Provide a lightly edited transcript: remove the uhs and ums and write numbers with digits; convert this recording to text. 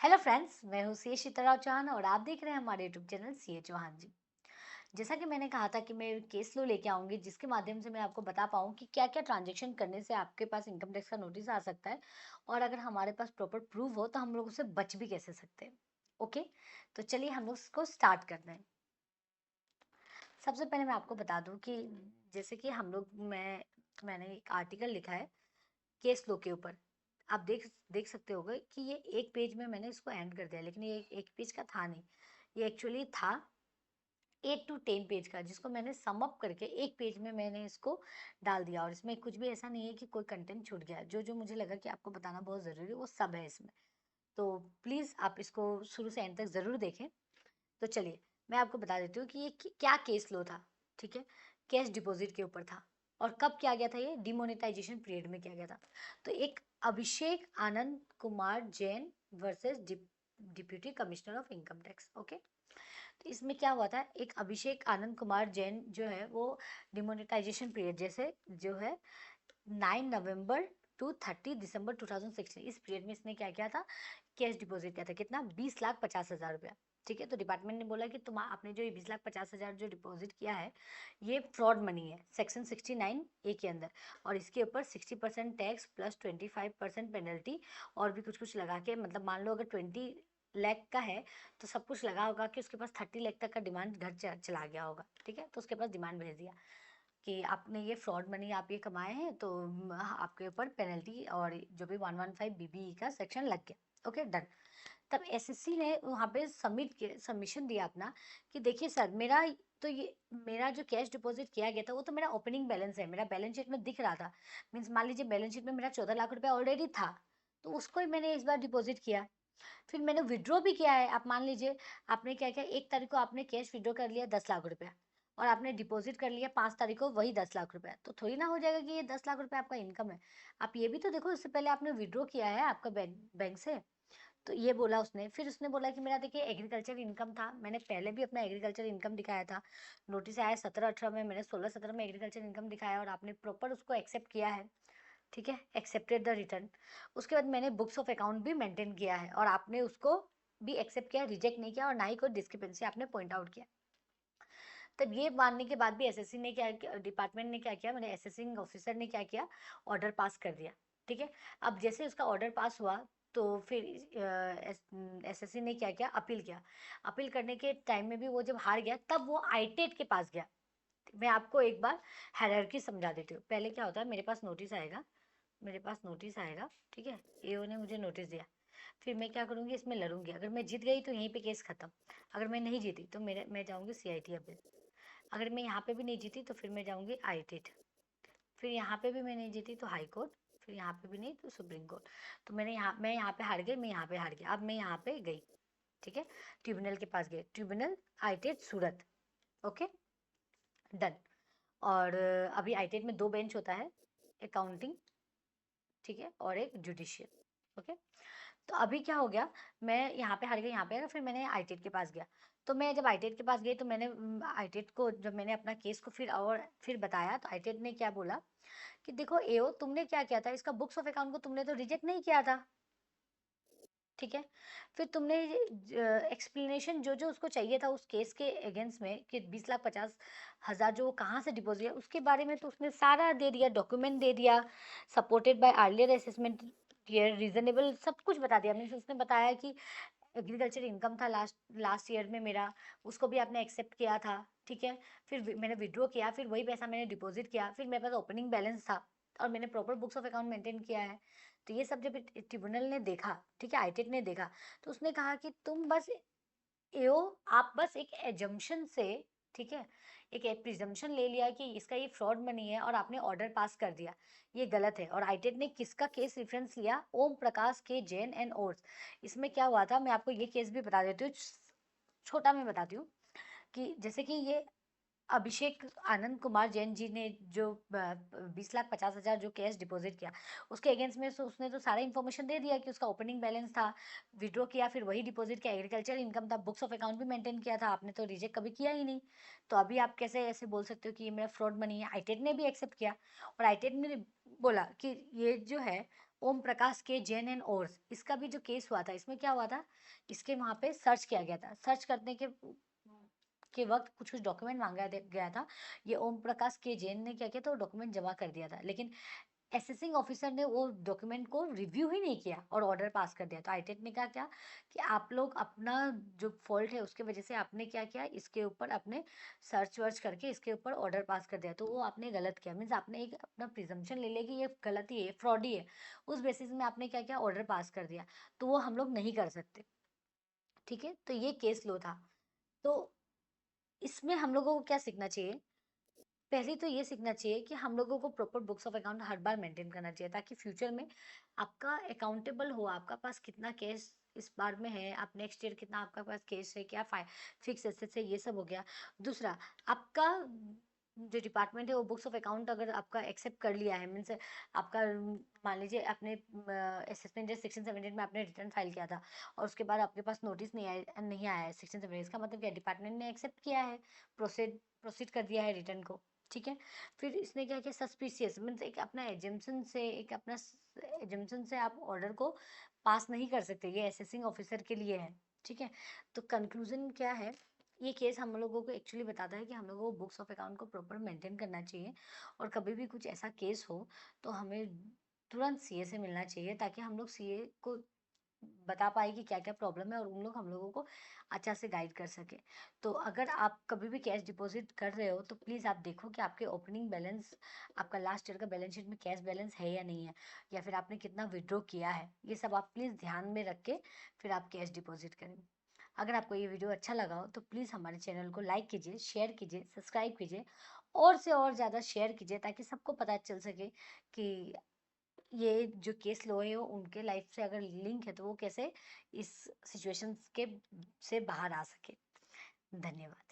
Hello friends, मैं हूँ सी शीतलराव चौहान और आप देख रहे हैं हमारे यूट्यूब चैनल सी ए चौहान जी। जैसा कि मैंने कहा था कि मैं केस फ्लो लेके आऊंगी जिसके माध्यम से मैं आपको बता पाऊँ कि क्या क्या ट्रांजैक्शन करने से आपके पास इनकम टैक्स का नोटिस आ सकता है और अगर हमारे पास प्रॉपर प्रूफ हो तो हम लोग उससे बच भी कैसे सकते हैं। ओके, तो चलिए हम लोग इसको स्टार्ट करते हैं। सबसे पहले मैं आपको बता दूं कि जैसे कि हम लोग मैंने एक आर्टिकल लिखा है केस लो के ऊपर। आप देख देख सकते होगे कि ये एक पेज में मैंने इसको एंड कर दिया, लेकिन ये एक पेज का था नहीं। ये एक्चुअली था 8 to 10 पेज का, जिसको मैंने सम अप करके एक पेज में मैंने इसको डाल दिया। और इसमें कुछ भी ऐसा नहीं है कि कोई कंटेंट छूट गया है। जो जो मुझे लगा कि आपको बताना बहुत ज़रूरी है वो सब है इसमें। तो प्लीज़ आप इसको शुरू से एंड तक ज़रूर देखें। तो चलिए मैं आपको बता देती हूँ कि ये क्या केस लो था। ठीक है, कैश डिपॉजिट के ऊपर था। और कब किया गया था? ये डिमोनेटाइजेशन पीरियड में किया गया था। तो एक Abhishek Anand Kumar Jain versus deputy commissioner of income tax. Okay, तो इसमें क्या हुआ था, एक अभिषेक आनंद कुमार जैन जो है वो डिमोनेटाइजेशन पीरियड जैसे जो है 9 नवंबर टू 30 दिसंबर 2016, इस पीरियड में इसने क्या किया था, कैश डिपॉजिट किया था। कितना? 20,50,000 रुपया। ठीक है, तो डिपार्टमेंट ने बोला कि तुम आपने जो ये 20,50,000 जो डिपॉजिट किया है ये फ्रॉड मनी है सेक्शन 69A के अंदर। और इसके ऊपर 60% टैक्स प्लस 25% पेनल्टी और भी कुछ कुछ लगा के, मतलब मान लो अगर 20 लाख का है तो सब कुछ लगा होगा कि उसके पास 30 लाख तक का डिमांड घर चला गया होगा। ठीक है, तो उसके पास डिमांड भेज दिया कि आपने ये फ्रॉड मनी आप ये कमाए हैं, तो आपके ऊपर पेनल्टी और जो भी 115 BBE का सेक्शन लग गया। Okay, done. तब एसएससी ने वहाँ पे सबमिशन दिया अपना कि देखिए सर, मेरा जो कैश डिपॉजिट किया गया था वो तो मेरा ओपनिंग बैलेंस है, मेरा बैलेंस शीट में दिख रहा था। मीन्स मान लीजिए बैलेंस शीट में मेरा 14 लाख रुपया ऑलरेडी था, तो उसको ही मैंने इस बार डिपॉजिट किया। फिर मैंने विड्रॉ भी किया है। आप मान लीजिए आपने क्या किया, 1 तारीख को आपने कैश विड्रॉ कर लिया 10 लाख रुपया और आपने डिपॉजिट कर लिया 5 तारीख को वही 10 लाख रुपया, तो थोड़ी ना हो जाएगा कि ये 10 लाख रुपया आपका इनकम है। आप ये भी तो देखो, इससे पहले आपने विड्रॉ किया है आपका बैंक से। तो ये बोला उसने। फिर उसने बोला कि मेरा देखिए एग्रीकल्चर इनकम था, मैंने पहले भी अपना एग्रीकल्चर इनकम दिखाया था। नोटिस आया 17-18 में, मैंने 16-17 में एग्रीकल्चर इनकम दिखाया और आपने प्रॉपर उसको एक्सेप्ट किया है। ठीक है, एक्सेप्टेड द रिटर्न। उसके बाद मैंने बुक्स ऑफ अकाउंट भी मेंटेन किया है और आपने उसको भी एक्सेप्ट किया, रिजेक्ट नहीं किया और ना ही कोई डिस्क्रिपेंसी आपने पॉइंट आउट किया। तब ये मानने के बाद भी एसएससी ने क्या किया, डिपार्टमेंट ने क्या किया, मैंने एसेसिंग ऑफिसर ने क्या किया, ऑर्डर पास कर दिया। ठीक है, अब जैसे उसका ऑर्डर पास हुआ तो फिर एसएससी ने क्या किया, अपील किया। अपील करने के टाइम में भी वो जब हार गया तब वो आईटेट के पास गया। मैं आपको एक बार हायरार्की समझा देती हूँ। पहले क्या होता है, मेरे पास नोटिस आएगा। ठीक है, एओ ने मुझे नोटिस दिया। फिर मैं क्या करूँगी, इसमें लड़ूंगी। अगर मैं जीत गई तो यहीं पे केस खत्म। अगर मैं नहीं जीती तो मैं जाऊँगी सीआईटी अपील। अगर मैं यहाँ पे भी नहीं जीती तो फिर मैं जाऊँगी आईटेट। फिर यहाँ पे भी मैं नहीं जीती तो हाई कोर्ट। फिर यहाँ पे भी नहीं तो सुप्रीम कोर्ट। तो मैं यहाँ पे हार गई, मैं यहाँ पे हार गई, अब मैं यहाँ पे गई। ठीक है, ट्रिब्यूनल के पास गए, tribunal ITAT Surat. Okay, done. और अभी आईटेट में 2 बेंच होता है, अकाउंटिंग, ठीक है, और एक जुडिशियल। ओके, तो अभी क्या हो गया, मैं यहाँ पे हार गई, यहाँ पे हार गई, फिर मैंने आईटेट के पास गया। तो मैं जब आईटेट के पास गई तो मैंने आईटेट को, जब मैंने अपना केस को फिर बताया तो आईटेट ने क्या बोला कि देखो एओ, तुमने क्या किया था, इसका बुक्स ऑफ अकाउंट को तुमने तो रिजेक्ट नहीं किया था। ठीक है, फिर तुमने एक्सप्लेनेशन जो जो उसको चाहिए था उस केस के अगेंस्ट में कि 20,50,000 जो वो कहाँ से डिपॉजिट है उसके बारे में, तो उसने सारा दे दिया, डॉक्यूमेंट दे दिया, supported by earlier assessment, reasonable, सब कुछ बता दिया। मीन्स उसने बताया कि एग्रीकल्चर इनकम था लास्ट लास्ट ईयर में मेरा, उसको भी आपने एक्सेप्ट किया था। ठीक है, फिर मैंने विड्रॉ किया, फिर वही पैसा मैंने डिपॉजिट किया, फिर मेरे पास ओपनिंग बैलेंस था और मैंने proper books of account maintain किया है। तो ये सब जब ट्रिब्यूनल ने देखा, ठीक है, आईटेट ने देखा, तो उसने कहा कि तुम बस एओ, आप बस एक एजम्पशन से, ठीक है, एक प्रिजम्पशन ले लिया कि इसका ये फ्रॉड मनी है और आपने ऑर्डर पास कर दिया, ये गलत है। और आईटेट ने किसका केस रेफरेंस लिया? ओम प्रकाश के जैन एंड ओट्स। इसमें क्या हुआ था, मैं आपको ये केस भी बता देती हूँ, छोटा मैं बताती हूँ कि जैसे कि ये अभिषेक आनंद कुमार जैन जी ने जो 20,50,000 जो कैश डिपॉजिट किया, उसके अगेंस्ट में उसने तो सारा इन्फॉर्मेशन दे दिया कि उसका ओपनिंग बैलेंस था, विड्रॉ किया, फिर वही डिपॉजिट किया, एग्रीकल्चर इनकम था, बुक्स ऑफ अकाउंट भी मेंटेन किया था, आपने तो रिजेक्ट कभी किया ही नहीं। तो अभी आप कैसे ऐसे बोल सकते हो कि ये मेरा फ्रॉड मनी है? आईटेट ने भी एक्सेप्ट किया और आईटेट ने बोला कि ये जो है ओम प्रकाश के जैन एंड ओर्स, इसका भी जो केस हुआ था, इसमें क्या हुआ था, इसके वहाँ पे सर्च किया गया था। सर्च करने के वक्त कुछ कुछ डॉक्यूमेंट मांगा गया था। ये ओम प्रकाश के जैन ने क्या किया था, वो डॉक्यूमेंट जमा कर दिया था, लेकिन असेसिंग ऑफिसर ने वो डॉक्यूमेंट को रिव्यू ही नहीं किया और ऑर्डर पास कर दिया। तो आईटेट ने कहा क्या कि आप लोग अपना जो फॉल्ट है उसके वजह से आपने क्या किया, इसके ऊपर अपने सर्च वर्च करके इसके ऊपर ऑर्डर पास कर दिया, तो वो आपने गलत किया। मीन्स आपने एक अपना प्रिजम्पशन ले लिया कि ये गलती है, फ्रॉडी है, उस बेसिस में आपने क्या किया, ऑर्डर पास कर दिया। तो वो हम लोग नहीं कर सकते। ठीक है, तो ये केस लो था। तो इसमें हम लोगों को क्या सीखना चाहिए, पहले तो ये सीखना चाहिए कि हम लोगों को proper books of account her bar maintain करना चाहिए, ताकि फ्यूचर में आपका अकाउंटेबल हो, आपका पास कितना कैश इस बार में है, आप नेक्स्ट ईयर कितना आपका पास कैश है, क्या फिक्स एसेट्स है, ये सब हो गया। दूसरा, आपका जो डिपार्टमेंट है वो बुक्स ऑफ अकाउंट अगर आपका एक्सेप्ट कर लिया है, मीन्स आपका मान लीजिए अपने असेसमेंट सेक्शन 17 में आपने रिटर्न फाइल किया था और उसके बाद आपके पास नोटिस नहीं आया है सेक्शन 17, इसका मतलब क्या, डिपार्टमेंट ने एक्सेप्ट किया है, प्रोसीड कर दिया है रिटर्न को। ठीक है, फिर इसने क्या किया, सस्पिशियस मीन्स एक अपना एजम्पशन से आप ऑर्डर को पास नहीं कर सकते, ये असेसिंग ऑफिसर के लिए है। ठीक है, तो कंक्लूजन क्या है, ये केस हम लोगों को एक्चुअली बताता है कि हम लोगों को बुक्स ऑफ अकाउंट को प्रॉपर मेंटेन करना चाहिए, और कभी भी कुछ ऐसा केस हो तो हमें तुरंत सीए से मिलना चाहिए, ताकि हम लोग सीए को बता पाए कि क्या क्या प्रॉब्लम है और उन लोग हम लोगों को अच्छा से गाइड कर सके। तो अगर आप कभी भी कैश डिपॉजिट कर रहे हो तो प्लीज़ आप देखो कि आपके ओपनिंग बैलेंस, आपका लास्ट ईयर का बैलेंस शीट में कैश बैलेंस है या नहीं है, या फिर आपने कितना विड्रॉ किया है, ये सब आप प्लीज़ ध्यान में रख के फिर आप कैश डिपॉजिट करें। अगर आपको ये वीडियो अच्छा लगा हो तो प्लीज़ हमारे चैनल को लाइक कीजिए, शेयर कीजिए, सब्सक्राइब कीजिए, और से और ज़्यादा शेयर कीजिए, ताकि सबको पता चल सके कि ये जो केस लॉ है वो उनके लाइफ से अगर लिंक है तो वो कैसे इस सिचुएशंस के से बाहर आ सके। धन्यवाद।